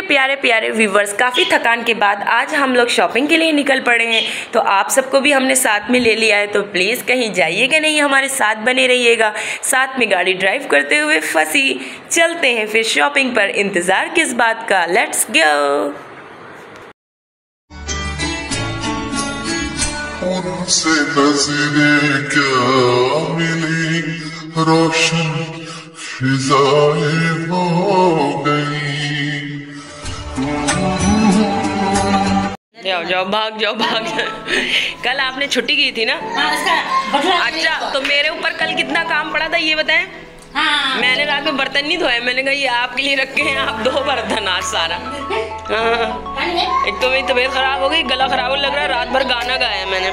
प्यारे प्यारे व्यूवर्स, काफ़ी थकान के बाद आज हम लोग शॉपिंग के लिए निकल पड़े हैं। तो आप सबको भी हमने साथ में ले लिया है, तो प्लीज़ कहीं जाइएगा नहीं, हमारे साथ बने रहिएगा। साथ में गाड़ी ड्राइव करते हुए फंसी चलते हैं फिर शॉपिंग पर। इंतज़ार किस बात का, लेट्स गो। उनसे नजरें क्या मिली, रोशन फिजाएं हो गई। जाओ जाओ, भाग जाओ भाग जाओ। कल आपने छुट्टी की थी ना? अच्छा, तो मेरे ऊपर कल कितना काम पड़ा था ये बताएं? हाँ। मैंने रात में बर्तन नहीं धोए, मैंने कहा ये आपके लिए रखे हैं, आप धो बर्तन आज सारा। हाँ, एक तो मेरी तबीयत खराब हो गई, गला खराब लग रहा है, रात भर गाना गाया मैंने।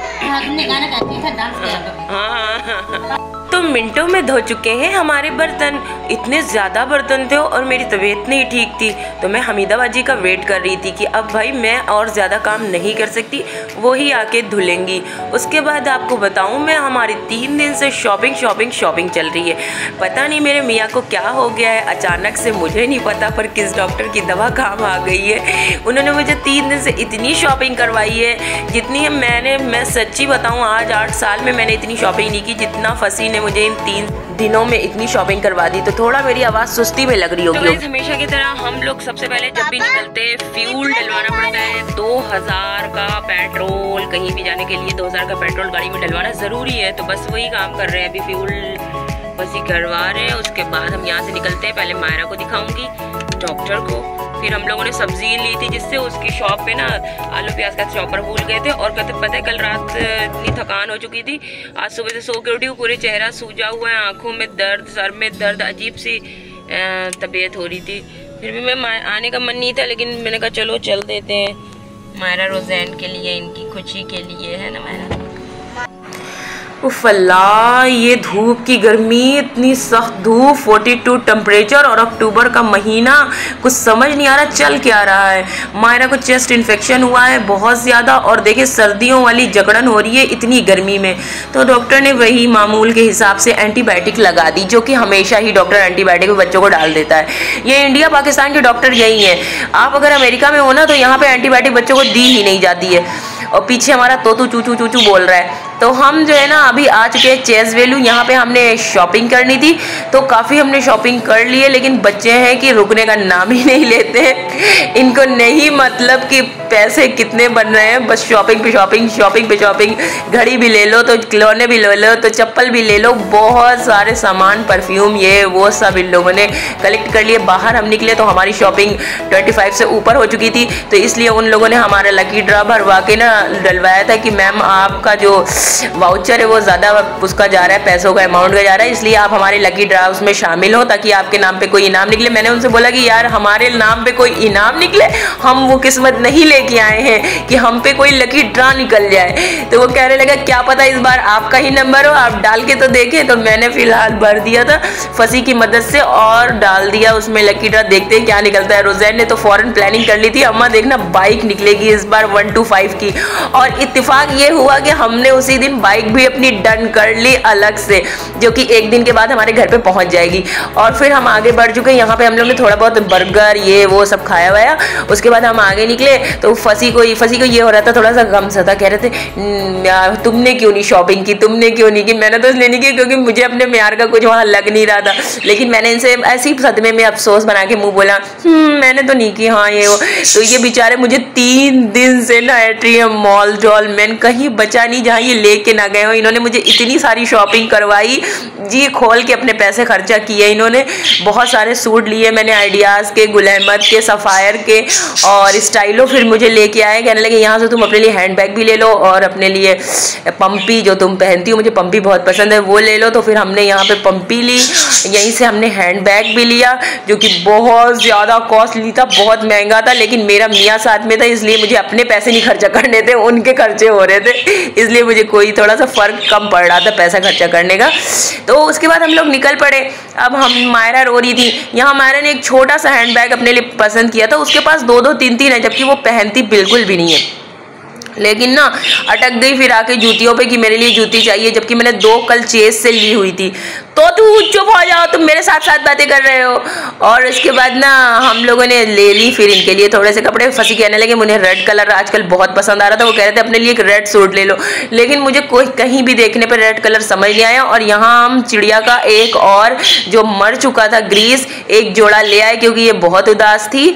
हाँ, तो मिनटों में धो चुके हैं हमारे बर्तन। इतने ज़्यादा बर्तन थे और मेरी तबीयत नहीं ठीक थी, तो मैं हमीदाबाद जी का वेट कर रही थी कि अब भाई मैं और ज़्यादा काम नहीं कर सकती, वो ही आके धुलेंगी। उसके बाद आपको बताऊं, मैं हमारी 3 दिन से शॉपिंग चल रही है। पता नहीं मेरे मियाँ को क्या हो गया है, अचानक से मुझे नहीं पता, पर किस डॉक्टर की दवा काम आ गई है। उन्होंने मुझे 3 दिन से इतनी शॉपिंग करवाई है जितनी मैं सच्ची बताऊँ, आज 8 साल में मैंने इतनी शॉपिंग नहीं की जितना फसी ने मुझे इन 3 दिनों में इतनी शॉपिंग करवा दी। तो थोड़ा मेरी आवाज़ सुस्ती में लग रही होगी। तो हमेशा की तरह हम लोग सबसे पहले जब भी निकलते हैं फ्यूल डलवाना पड़ता है। 2000 का पेट्रोल, कहीं भी जाने के लिए 2000 का पेट्रोल गाड़ी में डलवाना ज़रूरी है, तो बस वही काम कर रहे हैं, अभी फ्यूल बस ही करवा रहे हैं। उसके बाद हम यहाँ से निकलते हैं, पहले मायरा को दिखाऊंगी, डॉक्टर को, फिर हम लोगों ने सब्जी ली थी जिससे उसकी शॉप पे ना आलू प्याज का चॉपर भूल गए थे। और कहते पता है कल रात इतनी थकान हो चुकी थी, आज सुबह से सो के उठी हूँ, पूरे चेहरा सूजा हुआ है, आंखों में दर्द, सर में दर्द, अजीब सी तबीयत हो रही थी। फिर भी मैं आने का मन नहीं था, लेकिन मैंने कहा चलो चल देते हैं मायरा रोज़ैन के लिए, इनकी खुशी के लिए, है ना मायरा। उफ अल्लाह, ये धूप की गर्मी, इतनी सख्त धूप, 42 टेम्परेचर और अक्टूबर का महीना, कुछ समझ नहीं आ रहा चल क्या रहा है। मायरा को चेस्ट इन्फेक्शन हुआ है बहुत ज़्यादा, और देखिए सर्दियों वाली जकड़न हो रही है इतनी गर्मी में। तो डॉक्टर ने वही मामूल के हिसाब से एंटीबायोटिक लगा दी, जो कि हमेशा ही डॉक्टर एंटीबायोटिक बच्चों को डाल देता है। ये इंडिया पाकिस्तान के डॉक्टर यही हैं। आप अगर अमेरिका में हो ना, तो यहाँ पर एंटीबायोटिक बच्चों को दी ही नहीं जाती है। और पीछे हमारा तोतू चूचू चूचू बोल रहा है। तो हम जो है ना अभी आ चुके हैं चेस वैल्यू, यहाँ पे हमने शॉपिंग करनी थी, तो काफ़ी हमने शॉपिंग कर ली है, लेकिन बच्चे हैं कि रुकने का नाम ही नहीं लेते हैं। इनको नहीं मतलब कि पैसे कितने बन रहे हैं, बस शॉपिंग पे शॉपिंग। घड़ी भी ले लो, तो खिलौने भी ले लो, तो चप्पल भी ले लो, बहुत सारे सामान, परफ्यूम, ये वो सब इन लोगों ने कलेक्ट कर लिए। बाहर हम निकले तो हमारी शॉपिंग 25 से ऊपर हो चुकी थी, तो इसलिए उन लोगों ने हमारा लकी ड्रा भरवा के ना डलवाया था कि मैम आपका जो वाउचर है वो ज़्यादा उसका जा रहा है, पैसों का अमाउंट का जा रहा है, इसलिए आप हमारे लकी ड्रा उसमें शामिल हो ताकि आपके नाम पे कोई इनाम निकले। मैंने उनसे बोला कि यार हमारे नाम पे कोई इनाम निकले, हम वो किस्मत नहीं लेके आए हैं कि हम पे कोई लकी ड्रा निकल जाए। तो वो कहने लगा क्या पता इस बार आपका ही नंबर हो, आप डाल के तो देखें। तो मैंने फिलहाल भर दिया था फसी की मदद से और डाल दिया उसमें लकी ड्रा, देखते हैं क्या निकलता है। रोज़ैन ने तो फौरन प्लानिंग कर ली थी, अम्मा देखना बाइक निकलेगी इस बार 125 की, और इत्तेफाक ये हुआ कि हमने उसी दिन बाइक भी अपनी डन कर ली अलग से, जो कि 1 दिन के बाद हमारे घर पे पहुंच जाएगी। और फिर हम आगे बढ़ चुके हैं, यहाँ पे हम लोग ने थोड़ा बहुत बर्गर ये वो सब खाया हुआ। उसके बाद हम आगे निकले तो फसी को ये हो रहा था, थोड़ा सा गम सा था, कह रहे थे तुमने क्यों नहीं शॉपिंग की, तुमने क्यों नहीं की। मैंने तो इसलिए नहीं की क्योंकि मुझे अपने म्यार का कुछ वहाँ लग नहीं रहा था, लेकिन मैंने इनसे ऐसी सदमे में अफसोस बना के मुँह बोला मैंने तो नहीं की, हाँ ये वो। तो ये बेचारे मुझे 3 दिन से ना एट्रियम मॉल जॉल मैन कहीं बचा नहीं जहाँ ये लेके ना गए हो। इन्होंने मुझे इतनी सारी शॉपिंग करवाई जी, खोल के अपने पैसे खर्चा किए इन्होंने। बहुत सारे सूट लिए मैंने, आइडियाज़ के, गुल अहमद के, सफ़ायर के और स्टाइलो। फिर मुझे लेके आए, कहने लगे यहाँ से तुम अपने लिए हैंडबैग भी ले लो और अपने लिए पंपी जो तुम पहनती हो, मुझे पंपी बहुत पसंद है, वो ले लो। तो फिर हमने यहाँ पे पंपी ली, यहीं से हमने हैंडबैग भी लिया जो कि बहुत ज़्यादा कॉस्टली था, बहुत महंगा था, लेकिन मेरा मियाँ साथ में था इसलिए मुझे अपने पैसे नहीं खर्चा करने थे, उनके खर्चे हो रहे थे, इसलिए मुझे कोई थोड़ा सा फ़र्क कम पड़ रहा था पैसा खर्चा करने का। तो उसके बाद हम लोग निकल पड़े। अब हम मायरा रो रही थी, यहाँ मायरा ने एक छोटा सा हैंडबैग अपने लिए पसंद किया था, उसके पास 2-2 3-3 है, जबकि वो पहनती बिल्कुल भी नहीं है। लेकिन ना अटक गई फिर आके जूतियों पे कि मेरे लिए जूती चाहिए, जबकि मैंने 2 कल चेस से ली हुई थी। तो तू चुप हो जाओ, तुम मेरे साथ साथ बातें कर रहे हो। और उसके बाद ना हम लोगों ने ले ली फिर इनके लिए थोड़े से कपड़े। फंसी कहने लगे मुझे रेड कलर आजकल बहुत पसंद आ रहा था, वो कह रहे थे अपने लिए एक रेड सूट ले लो, लेकिन मुझे कोई कहीं भी देखने पर रेड कलर समझ नहीं आया। और यहाँ हम चिड़िया का एक और जो मर चुका था ग्रीस एक जोड़ा ले आए क्योंकि ये बहुत उदास थी।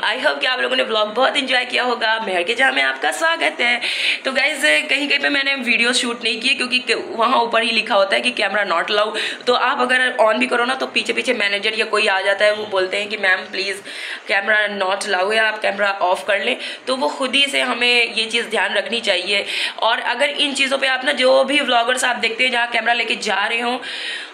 आई होप कि आप लोगों ने व्लॉग बहुत एंजॉय किया होगा। मेहर के जहाँ में आपका स्वागत है। तो गाइज कहीं कहीं पे मैंने वीडियो शूट नहीं किए क्योंकि वहाँ ऊपर ही लिखा होता है कि कैमरा नॉट अलाउ। तो आप अगर ऑन भी करो ना तो पीछे पीछे मैनेजर या कोई आ जाता है, वो बोलते हैं कि ma'am please camera not allow है, आप कैमरा ऑफ कर लें। तो वो खुद ही से हमें ये चीज़ ध्यान रखनी चाहिए। और अगर इन चीज़ों पर आप ना जो भी व्लॉगर्स आप देखते हैं जहाँ कैमरा लेके जा रहे हों,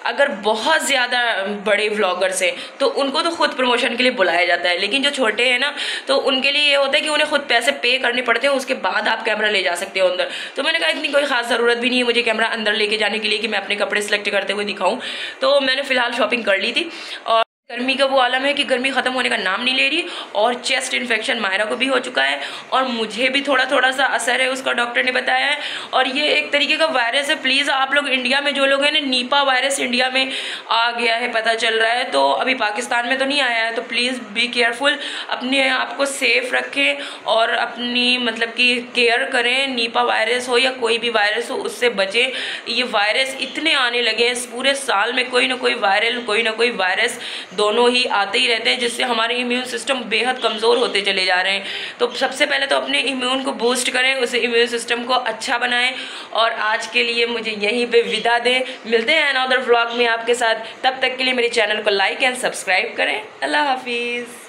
अगर बहुत ज़्यादा बड़े व्लॉगर्स हैं तो उनको तो खुद प्रमोशन के लिए बुलाया जाता है, लेकिन जो छोटे हैं ना तो उनके लिए ये होता है कि उन्हें खुद पैसे पे करने पड़ते हैं, उसके बाद आप कैमरा ले जा सकते हो अंदर। तो मैंने कहा इतनी कोई खास ज़रूरत भी नहीं है मुझे कैमरा अंदर लेके जाने के लिए कि मैं अपने कपड़े सेलेक्ट करते हुए दिखाऊं। तो मैंने फ़िलहाल शॉपिंग कर ली थी। और गर्मी का वो आलम है कि गर्मी ख़त्म होने का नाम नहीं ले रही, और चेस्ट इन्फेक्शन मायरा को भी हो चुका है और मुझे भी थोड़ा थोड़ा सा असर है, उसका डॉक्टर ने बताया है। और ये एक तरीके का वायरस है। प्लीज़ आप लोग इंडिया में जो लोग हैं ना, नीपा वायरस इंडिया में आ गया है पता चल रहा है, तो अभी पाकिस्तान में तो नहीं आया है। तो प्लीज़ बी केयरफुल, अपने आप को सेफ रखें और अपनी मतलब कि केयर करें। नीपा वायरस हो या कोई भी वायरस हो उससे बचें। ये वायरस इतने आने लगे हैं पूरे साल में, कोई ना कोई वायरल कोई ना कोई वायरस दोनों ही आते ही रहते हैं, जिससे हमारे इम्यून सिस्टम बेहद कमज़ोर होते चले जा रहे हैं। तो सबसे पहले तो अपने इम्यून को बूस्ट करें, उसे इम्यून सिस्टम को अच्छा बनाएं। और आज के लिए मुझे यहीं पे विदा दें। मिलते हैं अनदर व्लॉग में आपके साथ, तब तक के लिए मेरे चैनल को लाइक एंड सब्सक्राइब करें। अल्लाह हाफिज़।